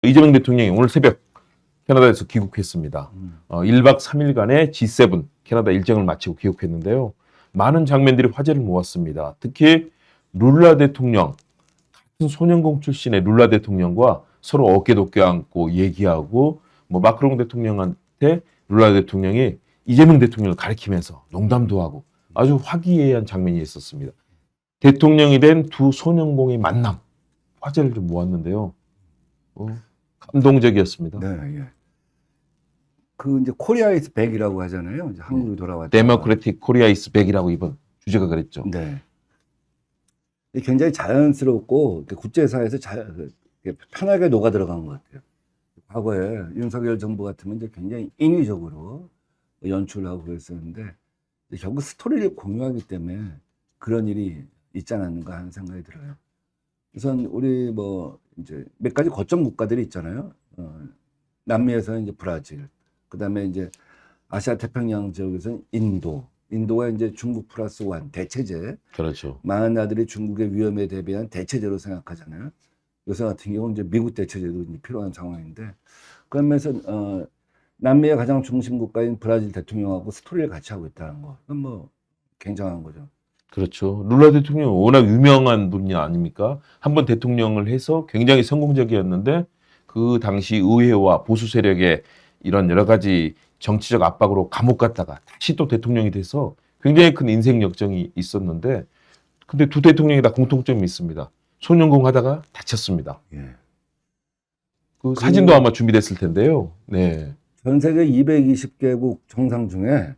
이재명 대통령이 오늘 새벽 캐나다에서 귀국했습니다. 1박 3일간의 G7 캐나다 일정을 마치고 귀국했는데요. 많은 장면들이 화제를 모았습니다. 특히 룰라 대통령, 같은 소년공 출신의 룰라 대통령과 서로 어깨도 껴안고 얘기하고 마크롱 대통령한테 룰라 대통령이 이재명 대통령을 가리키면서 농담도 하고 아주 화기애애한 장면이 있었습니다. 대통령이 된 두 소년공의 만남, 화제를 좀 모았는데요. 감동적이었습니다. 네, 예. 그 이제 코리아 이즈 백이라고 하잖아요. 이제 한국에 돌아왔다. 데모크래틱 코리아 이스 백이라고 이번 주제가 그랬죠. 네. 굉장히 자연스럽고 국제사회에서 편하게 녹아 들어간 것 같아요. 과거에 윤석열 정부 같으면 이제 굉장히 인위적으로 연출하고 그랬었는데 결국 스토리를 공유하기 때문에 그런 일이 있지 않았는가 하는 생각이 들어요. 우선 우리 이제 몇 가지 거점 국가들이 있잖아요. 남미에서는 이제 브라질, 그다음에 이제 아시아 태평양 지역에서는 인도가 이제 중국 플러스 원 대체제. 그렇죠. 많은 나라들이 중국의 위험에 대비한 대체제로 생각하잖아요. 요새 같은 경우는 이제 미국 대체제도 이제 필요한 상황인데, 그러면서 남미의 가장 중심 국가인 브라질 대통령하고 스토리를 같이 하고 있다는 거, 그건 굉장한 거죠. 그렇죠. 룰라 대통령 워낙 유명한 분이 아닙니까? 한번 대통령을 해서 굉장히 성공적이었는데 그 당시 의회와 보수 세력의 이런 여러 가지 정치적 압박으로 감옥 갔다가 다시 또 대통령이 돼서 굉장히 큰 인생 역정이 있었는데, 근데 두 대통령이 다 공통점이 있습니다. 소년공 하다가 다쳤습니다. 예. 그 사진도 아마 준비됐을 텐데요. 네. 전 세계 220개국 정상 중에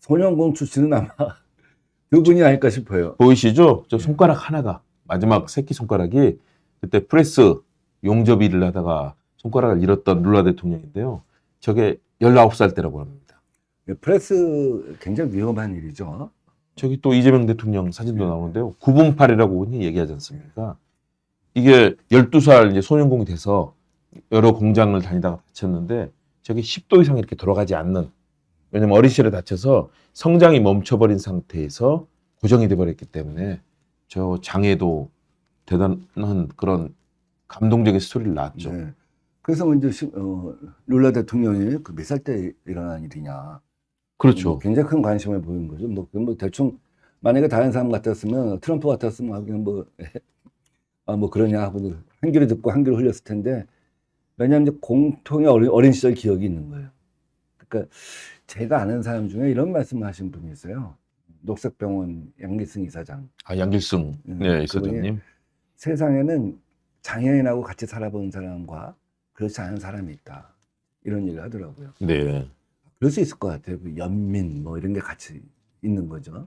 소년공 출신은 아마 두 분이 아닐까 싶어요. 보이시죠? 저 손가락 하나가, 마지막 새끼 손가락이 그때 프레스 용접일을 하다가 손가락을 잃었던 룰라 대통령인데요. 저게 19살 때라고 합니다. 프레스 굉장히 위험한 일이죠. 저기 또 이재명 대통령 사진도 나오는데요. 9분팔이라고 흔히 얘기하지 않습니까? 이게 12살 이제 소년공이 돼서 여러 공장을 다니다가 다쳤는데 저게 10도 이상 이렇게 돌아가지 않는, 왜냐면 어린 시절에 다쳐서 성장이 멈춰버린 상태에서 고정이 돼버렸기 때문에 저 장애도 대단한 그런 감동적인 스토리를 낳았죠. 네. 그래서 이제 룰라 대통령이 그 몇 살 때 일어난 일이냐. 그렇죠. 굉장히 큰 관심을 보이는 거죠. 대충 만약에 다른 사람 같았으면 트럼프 같았으면 하긴 그러냐 하고 한 귀를 듣고 한 귀를 흘렸을 텐데, 왜냐하면 이제 공통의 어린 시절 기억이 있는 거예요. 그러니까 제가 아는 사람 중에 이런 말씀을 하신 분이 있어요. 녹색병원 양기승 이사장. 양길승 이사장님. 세상에는 장애인하고 같이 살아본 사람과 그렇지 않은 사람이 있다, 이런 얘기를 하더라고요. 네. 그럴 수 있을 것 같아요. 연민 이런 게 같이 있는 거죠.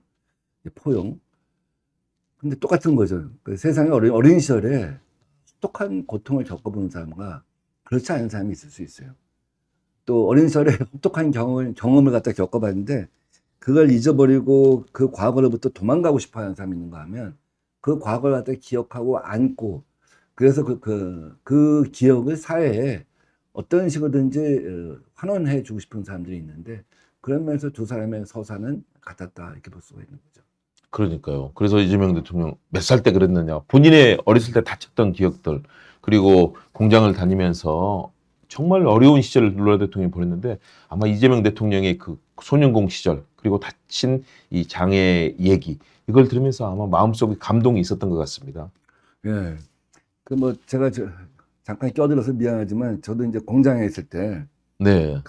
포용. 근데 똑같은 거죠. 세상에 어린 시절에 혹독한 고통을 겪어본 사람과 그렇지 않은 사람이 있을 수 있어요. 또 어린 시절에 혹독한 경험을 갖다 겪어봤는데 그걸 잊어버리고 그 과거로부터 도망가고 싶어하는 사람이 있는가 하면 그 과거를 갖다 기억하고 안고, 그래서 그 기억을 사회에 어떤 식으로든지 환원해 주고 싶은 사람들이 있는데, 그러면서 두 사람의 서사는 같았다, 이렇게 볼 수가 있는 거죠. 그러니까요. 그래서 이재명 대통령 몇 살 때 그랬느냐. 본인의 어렸을 때 다쳤던 기억들, 그리고 공장을 다니면서 정말 어려운 시절을 룰라 대통령이 보냈는데 아마 이재명 대통령의 그 소년공 시절, 그리고 다친 이 장애 얘기, 이걸 들으면서 아마 마음속에 감동이 있었던 것 같습니다. 예. 제가 잠깐 껴들어서 미안하지만 저도 이제 공장에 있을 때 네.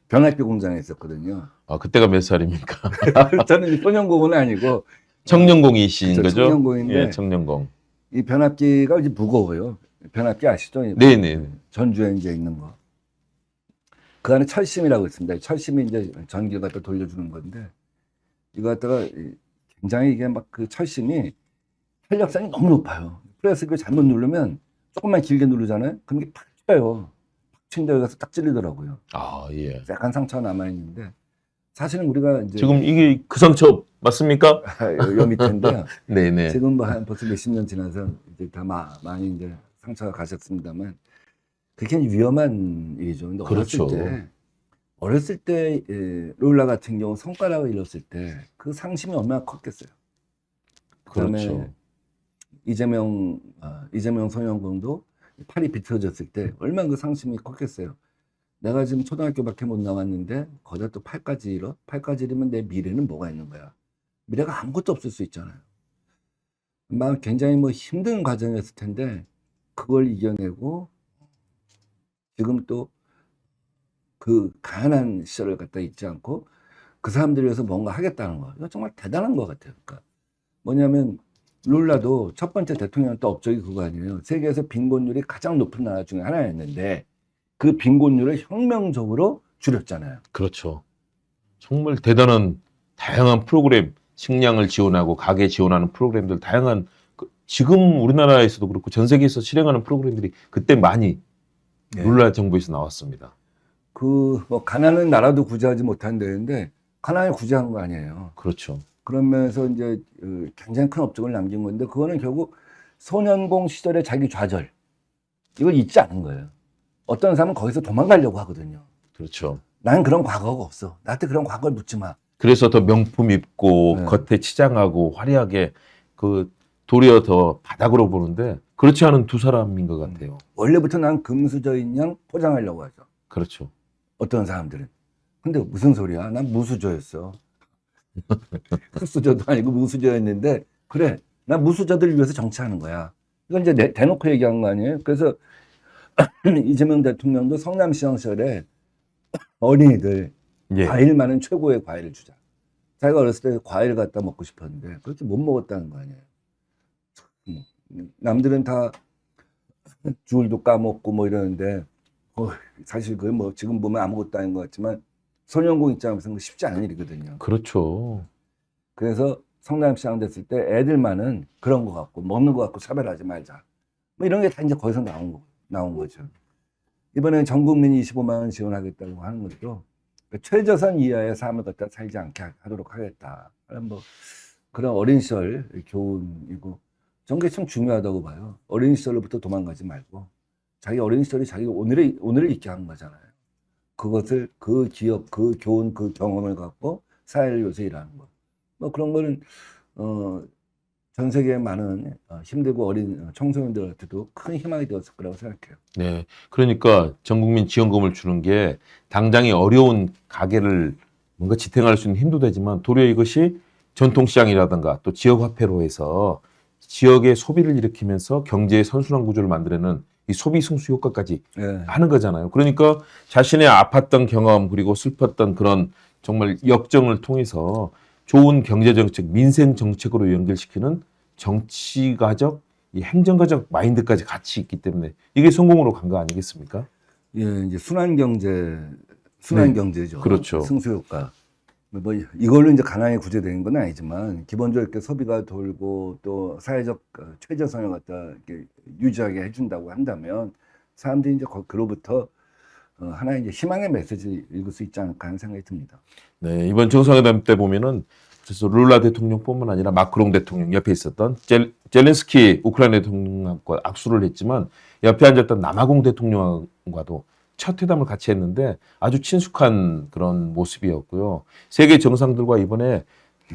변압기 공장에 있었거든요. 아, 그때가 몇 살입니까? 저는 소년공은 아니고 청년공이신 그쵸, 거죠? 청년공인데, 예, 청년공. 이 변압기가 이제 무거워요. 변압기 아시죠? 네네. 전주에 이제 있는 거. 그 안에 철심이라고 있습니다. 철심이 이제 전기를 갖다 돌려주는 건데, 이거 갖다가 굉장히 이게 그 철심이 탄력성이 너무 높아요. 그래서 이걸 잘못 누르면 조금만 길게 누르잖아요. 그럼 이게 팍 튀어요. 팍 튀는데 여기 가서 딱 찔리더라고요. 아, 예. 약간 상처가 남아있는데, 사실은 우리가 이제 지금 이게 그 상처 맞습니까? 요 밑인데요. 네네. 지금 벌써 몇십 년 지나서 이제 다 많이 이제 상처가 가셨습니다만, 그게 위험한 일이죠. 근데 그렇죠. 어렸을 때 룰라 같은 경우 손가락을 잃었을 때 그 상심이 얼마나 컸겠어요. 그다음에 그렇죠. 이재명 소년공도 팔이 비틀어졌을 때 얼마나 그 상심이 컸겠어요. 내가 지금 초등학교밖에 못 나왔는데 거기다 또 팔까지 잃어? 팔까지 잃으면 내 미래는 뭐가 있는 거야? 미래가 아무것도 없을 수 있잖아요. 막 굉장히 뭐 힘든 과정이었을 텐데 그걸 이겨내고 지금 또 그 가난한 시절을 갖다 잊지 않고 그 사람들을 위해서 뭔가 하겠다는 거. 이거 정말 대단한 것 같아요. 그러니까 뭐냐면 룰라도 첫 번째 대통령 때 업적이 그거 아니에요. 세계에서 빈곤율이 가장 높은 나라 중에 하나였는데 그 빈곤율을 혁명적으로 줄였잖아요. 그렇죠. 정말 대단한 다양한 프로그램, 식량을 지원하고 가게 지원하는 프로그램들 다양한 지금 우리나라에서도 그렇고 전 세계에서 실행하는 프로그램들이 그때 많이 네. 룰라 정부에서 나왔습니다. 그 뭐 가난한 나라도 구제하지 못한다는데 가난을 구제한 거 아니에요. 그렇죠. 그러면서 이제 굉장히 큰 업적을 남긴 건데 그거는 결국 소년공 시절의 자기 좌절 이걸 잊지 않은 거예요. 어떤 사람은 거기서 도망가려고 하거든요. 그렇죠. 난 그런 과거가 없어. 나한테 그런 과거를 묻지 마. 그래서 더 명품 입고 네. 겉에 치장하고 화려하게 그 도리어 더 바닥으로 보는데 그렇지 않은 두 사람인 것 같아요. 원래부터 난 금수저인 양 포장하려고 하죠. 그렇죠. 어떤 사람들은. 근데 무슨 소리야? 난 무수저였어. 흑수저도 아니고 무수저였는데 그래. 난 무수저들을 위해서 정치하는 거야. 이건 이제 대놓고 얘기한 거 아니에요? 그래서 이재명 대통령도 성남시장 시절에 어린이들 예. 과일 많은 최고의 과일을 주자. 자기가 어렸을 때 과일 갖다 먹고 싶었는데 그렇게 못 먹었다는 거 아니에요. 남들은 다 귤도 까먹고 뭐 이러는데 사실 그게 뭐 지금 보면 아무것도 아닌 것 같지만 소년공 입장에서는 쉽지 않은 일이거든요. 그렇죠. 그래서 성남시장 됐을 때 애들만은 그런 거 갖고 먹는 거 갖고 차별하지 말자. 뭐 이런 게 다 이제 거기서 나온 거죠. 이번에 전 국민이 25만 원 지원하겠다고 하는 것도 최저선 이하의 삶을 갖다 살지 않게 하도록 하겠다. 뭐 그런 어린 시절 교훈이고 저는 게 참 중요하다고 봐요. 어린 시절로부터 도망가지 말고 자기 어린 시절이 자기 오늘을 있게 하는 거잖아요. 그것을 그 기억, 그 교훈, 그 경험을 갖고 사회를 위해서 일하는 거. 뭐 그런 거는 전 세계의 많은 힘들고 어린 청소년들한테도 큰 희망이 되었을 거라고 생각해요. 네. 그러니까 전 국민 지원금을 주는 게 당장의 어려운 가게를 뭔가 지탱할 수 있는 힘도 되지만 도리어 이것이 전통시장이라든가 또 지역화폐로 해서 지역의 소비를 일으키면서 경제의 선순환 구조를 만들어내는 이 소비 승수 효과까지 예. 하는 거잖아요. 그러니까 자신의 아팠던 경험 그리고 슬펐던 그런 정말 역정을 통해서 좋은 경제정책, 민생정책으로 연결시키는 정치가적, 이 행정가적 마인드까지 같이 있기 때문에 이게 성공으로 간 거 아니겠습니까? 예, 이제 순환 경제죠. 그렇죠. 승수효과. 뭐 이걸로 이제 가난이 구제되는 건 아니지만 기본적으로 이렇게 소비가 돌고 또 사회적 최저선을 갖다 이렇게 유지하게 해준다고 한다면 사람들이 이제 그로부터 하나의 이제 희망의 메시지를 읽을 수 있지 않을까 하는 생각이 듭니다. 네, 이번 정상회담 때 보면은 그래서 룰라 대통령뿐만 아니라 마크롱 대통령 옆에 있었던 젤렌스키 우크라이나 대통령과 악수를 했지만 옆에 앉았던 남아공 대통령과도 첫 회담을 같이 했는데 아주 친숙한 그런 모습이었고요. 세계 정상들과 이번에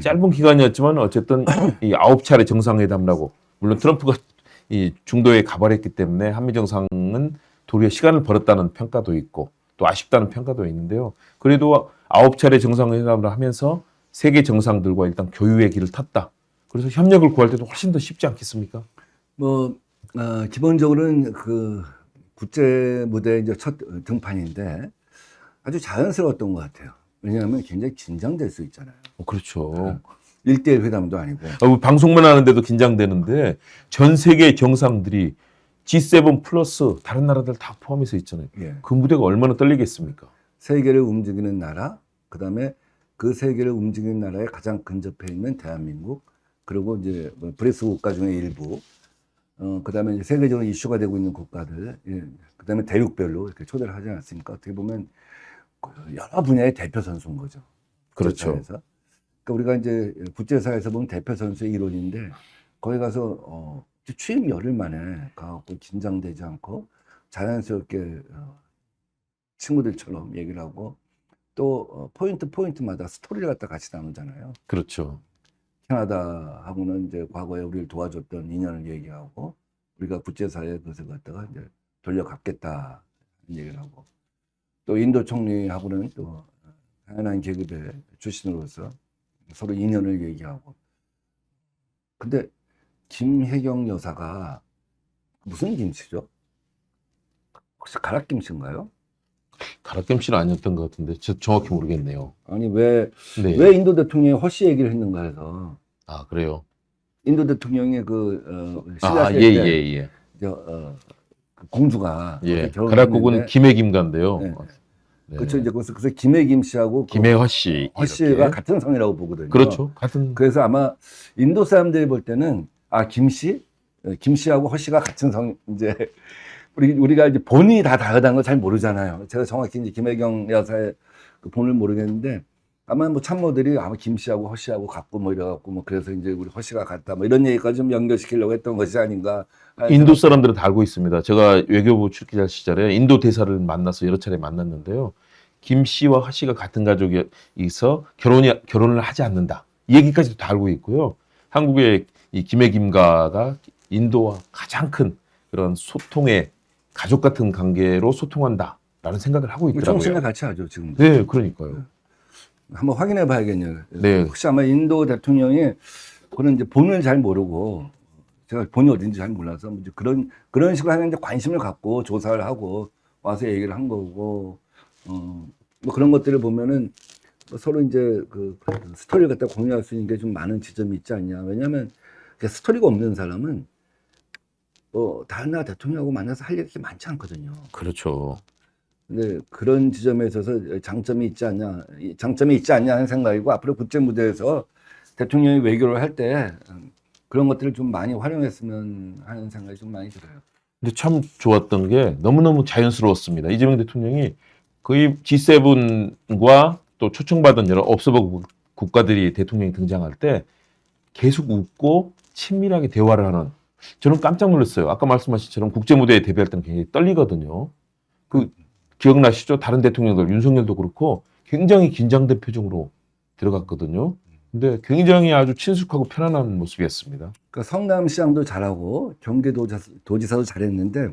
짧은 기간이었지만 어쨌든 이 9차례 정상회담이라고 물론 트럼프가 이 중도에 가버렸기 때문에 한미 정상은 도리어 시간을 벌었다는 평가도 있고 또 아쉽다는 평가도 있는데요. 그래도 9차례 정상회담을 하면서 세계 정상들과 일단 교류의 길을 탔다. 그래서 협력을 구할 때도 훨씬 더 쉽지 않겠습니까? 뭐 기본적으로는 그 국제 무대 이제 첫 등판인데 아주 자연스러웠던 것 같아요. 왜냐하면 굉장히 긴장될 수 있잖아요. 그렇죠. 1대1 회담도 아니고. 방송만 하는데도 긴장되는데 전 세계 정상들이 G7 플러스 다른 나라들 다 포함해서 있잖아요. 예. 그 무대가 얼마나 떨리겠습니까? 세계를 움직이는 나라, 그다음에 그 세계를 움직이는 나라에 가장 근접해 있는 대한민국, 그리고 이제 뭐 브릭스 국가 중에 일부, 그다음에 이제 세계적으로 이슈가 되고 있는 국가들, 예. 그다음에 대륙별로 이렇게 초대를 하지 않습니까? 어떻게 보면 여러 분야의 대표 선수인 거죠. 그렇죠. 국제사회에서. 그러니까 우리가 이제 국제사회에서 보면 대표 선수의 이론인데 거기 가서 취임 열흘 만에 가갖고 긴장되지 않고 자연스럽게 친구들처럼 얘기를 하고 또 포인트마다 스토리를 갖다 같이 나누잖아요. 그렇죠. 캐나다하고는 이제 과거에 우리를 도와줬던 인연을 얘기하고 우리가 국제사회에 그것을 갖다가 이제 돌려갚겠다 얘기를 하고, 또 인도 총리하고는 또 당연한 계급의 출신으로서 서로 인연을 얘기하고. 근데 김혜경 여사가 무슨 김씨죠? 혹시 가락김씨인가요? 가락김씨는 아니었던 것 같은데 정확히 모르겠네요. 아니 왜 네. 인도 대통령이 허씨 얘기를 했는가 해서, 아, 그래요? 인도 대통령이 아, 신라시대 예, 때 예, 예. 그 공주가 예. 결혼을 가락국은 했는데, 김해김가인데요. 네. 네. 그렇죠. 이제 그래서 김혜김 씨하고 김해허 씨. 허씨가 이렇게. 같은 성이라고 보거든요. 그렇죠. 같은. 그래서 아마 인도 사람들이 볼 때는 김씨하고 허씨가 같은 성, 이제 우리가 이제 본이 다 다르다는 걸 잘 모르잖아요. 제가 정확히 이제 김혜경 여사의 그 본을 모르겠는데, 아마 뭐 참모들이 아마 김씨하고 허씨하고 같고 뭐 이래갖고 뭐 그래서 이제 우리 허씨가 같다 뭐 이런 얘기까지 좀 연결시키려고 했던 것이 아닌가. 인도 사람들은 다 알고 있습니다. 제가 외교부 출기자 시절에 인도 대사를 만나서 여러 차례 만났는데요. 김 씨와 하 씨가 같은 가족이서 결혼을 하지 않는다. 이 얘기까지도 다 알고 있고요. 한국의 이 김해김가가 인도와 가장 큰 그런 소통의 가족 같은 관계로 소통한다라는 생각을 하고 있더라고요. 총신에 같이 하죠 지금. 네, 그러니까요. 한번 확인해 봐야겠네요. 네. 혹시 아마 인도 대통령이 그런 이제 본을 잘 모르고, 제가 본이 어딘지 잘 몰라서 이제 그런 식으로 하는 데 관심을 갖고 조사를 하고 와서 얘기를 한 거고, 뭐 그런 것들을 보면은 뭐 서로 이제 그 스토리를 갖다 공유할 수 있는 게 좀 많은 지점이 있지 않냐. 왜냐하면 그 스토리가 없는 사람은 다른 나라 대통령하고 만나서 할 일이 많지 않거든요. 그렇죠. 근데 그런 지점에 있어서 장점이 있지 않냐 하는 생각이고, 앞으로 국제 무대에서 대통령이 외교를 할 때 그런 것들을 좀 많이 활용했으면 하는 생각이 좀 많이 들어요. 근데 참 좋았던 게 너무너무 자연스러웠습니다. 이재명 대통령이 거의 G7과 또 초청받은 여러 업서버 국가들이 대통령이 등장할 때 계속 웃고 친밀하게 대화를 하는, 저는 깜짝 놀랐어요. 아까 말씀하신 것처럼 국제 무대에 데뷔할 때는 굉장히 떨리거든요. 기억나시죠? 다른 대통령들, 윤석열도 그렇고 굉장히 긴장된 표정으로 들어갔거든요. 근데 굉장히 아주 친숙하고 편안한 모습이었습니다. 그러니까 성남시장도 잘하고 경기도지사도 잘했는데,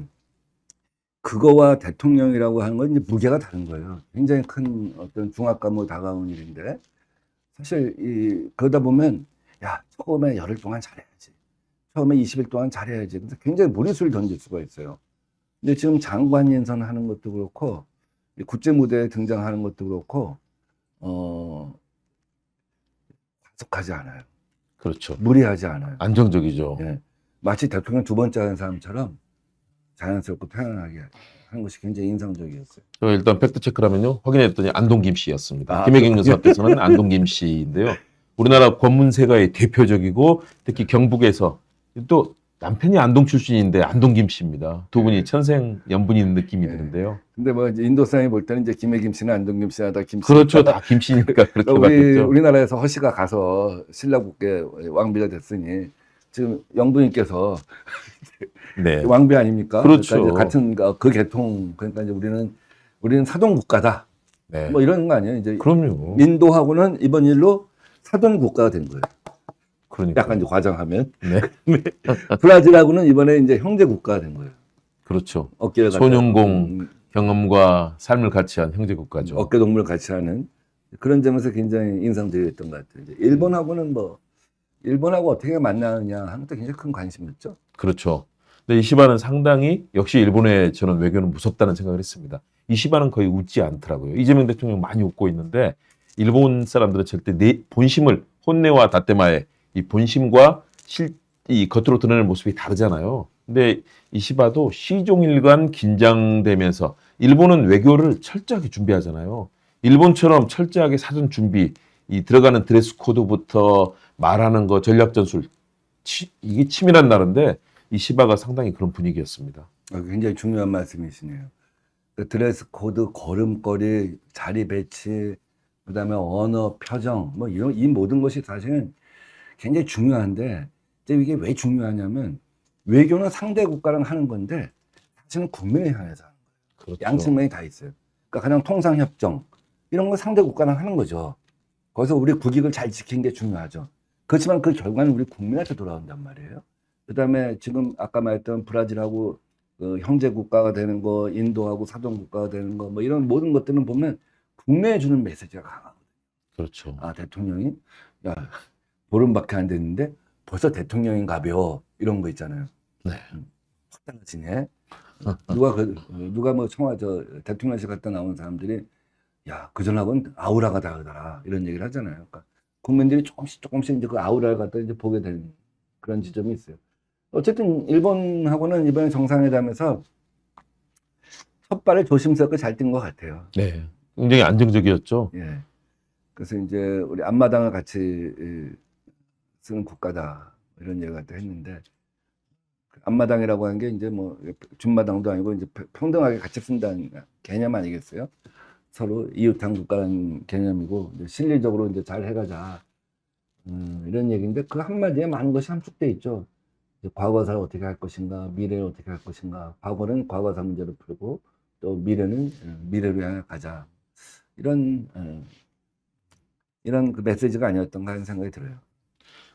그거와 대통령이라고 하는 건 이제 무게가 다른 거예요. 굉장히 큰 어떤 중압감으로 다가오는 일인데, 사실 그러다 보면 처음에 열흘 동안 잘해야지, 처음에 20일 동안 잘해야지, 그래서 굉장히 무리수를 던질 수가 있어요. 근데 지금 장관 인선하는 것도 그렇고 국제 무대에 등장하는 것도 그렇고 과속하지 않아요. 그렇죠. 무리하지 않아요. 안정적이죠. 예. 마치 대통령 두 번째 하는 사람처럼 자연스럽고 편안하게 하는 것이 굉장히 인상적이었어요. 제가 일단 팩트 체크를 하면요, 확인했더니 안동김 씨였습니다. 아, 김혜경 여사 앞에서는 안동김 씨인데요. 우리나라 권문세가의 대표적이고 특히 경북에서 또 남편이 안동 출신인데 안동김 씨입니다. 두 분이 천생연분인 느낌이 드는데요. 근데 뭐 이제 인도 사람이 볼 때는 이제 김혜김 씨나 안동김 씨나 다 김씨. 그렇죠. 다 김씨니까 그렇게 봤겠죠. 우리나라에서 허씨가 가서 신라국계 왕비가 됐으니 지금 영부인께서 네. 왕비 아닙니까? 그렇죠. 그러니까 이제 같은 그 계통, 그러니까 이제 우리는 사돈 국가다. 네. 뭐 이런 거 아니에요? 이제 그럼요. 인도하고는 이번 일로 사돈 국가가 된 거예요. 그러니까. 약간 이제 과장하면. 네. 브라질하고는 이번에 이제 형제 국가가 된 거예요. 그렇죠. 어깨를 소년공 경험과 삶을 같이 한 형제 국가죠. 어깨 동무를 같이 하는 그런 점에서 굉장히 인상적이었던 것 같아요. 이제 일본하고 어떻게 만나느냐 하는 것도 굉장히 큰 관심이었죠. 그렇죠. 근데 이시바는 상당히 역시 일본의 저는 외교는 무섭다는 생각을 했습니다. 이시바는 거의 웃지 않더라고요. 이재명 대통령 많이 웃고 있는데 일본 사람들은 절대 본심을, 혼내와 다테마의 이 본심과 이 겉으로 드러내는 모습이 다르잖아요. 근데 이시바도 시종일관 긴장되면서, 일본은 외교를 철저하게 준비하잖아요. 일본처럼 철저하게 사전 준비, 이 들어가는 드레스 코드부터 말하는 거, 전략 전술, 이게 치밀한 나라인데 이시바가 상당히 그런 분위기였습니다. 굉장히 중요한 말씀이시네요. 드레스 코드, 걸음걸이, 자리 배치, 그다음에 언어, 표정, 뭐 이 모든 것이 사실은 굉장히 중요한데, 이제 이게 왜 중요하냐면 외교는 상대 국가랑 하는 건데 사실은 국민을 향해서 하는 거예요. 그렇죠. 양측면이 다 있어요. 그러니까 그냥 통상협정 이런 거 상대 국가랑 하는 거죠. 거기서 우리 국익을 잘 지키는 게 중요하죠. 그렇지만 그 결과는 우리 국민한테 돌아온단 말이에요. 그다음에 지금 아까 말했던 브라질하고 그 형제 국가가 되는 거, 인도하고 사동 국가가 되는 거, 뭐 이런 모든 것들은 보면 국내에 주는 메시지가 강하고. 그렇죠. 아, 대통령이 야 보름밖에 안 됐는데 벌써 대통령인가벼 이런 거 있잖아요. 네. 확 달라지네. 누가 뭐 대통령실 갔다 나온 사람들이 야 그전하고는 아우라가 다르더라 이런 얘기를 하잖아요. 그러니까 국민들이 조금씩 이제 그 아우라를 갖다 이제 보게 되는 그런 지점이 있어요. 어쨌든 일본하고는 이번에 정상회담에서 첫 발을 조심스럽게 잘 뛴 것 같아요. 네. 굉장히 안정적이었죠. 예. 그래서 이제 우리 앞마당을 같이 쓰는 국가다 이런 얘기를 갖다 했는데 앞마당이라고 하는 게 이제 뭐 뒷마당도 아니고 이제 평등하게 같이 쓴다는 개념 아니겠어요? 서로 이웃한 국가라는 개념이고 이제 실리적으로 이제 잘 해가자 이런 얘기인데 그 한마디에 많은 것이 함축돼 있죠. 이제 과거사를 어떻게 할 것인가, 미래를 어떻게 할 것인가. 과거는 과거사 문제로 풀고 또 미래는 미래로 향해 가자. 이런 그 메시지가 아니었던가 하는 생각이 들어요.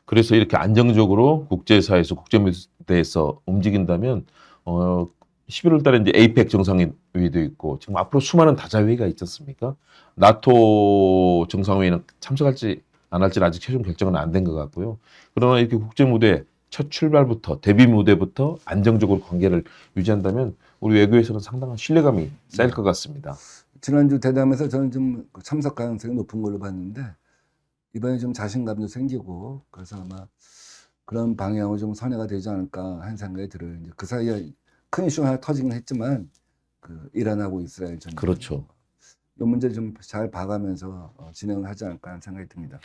그래서 이렇게 안정적으로 국제사회에서 국제무대에서 움직인다면 11월 달에 이제 에이펙 정상회의도 있고 지금 앞으로 수많은 다자회의가 있지 않습니까? 나토 정상회의는 참석할지 안 할지는 아직 최종 결정은 안 된 것 같고요. 그러나 이렇게 국제무대 첫 출발부터 데뷔 무대부터 안정적으로 관계를 유지한다면 우리 외교에서는 상당한 신뢰감이 쌓일 것 같습니다. 지난주 대담에서 저는 좀 참석 가능성이 높은 걸로 봤는데 이번에 좀 자신감도 생기고 그래서 아마 그런 방향으로 좀 선회가 되지 않을까 하는 생각이 들어요. 이제 그 사이에 큰 이슈가 하나 터지긴 했지만 그 이란하고 이스라엘 전쟁 그렇죠. 이 문제를 좀 잘 봐가면서 진행을 하지 않을까 하는 생각이 듭니다.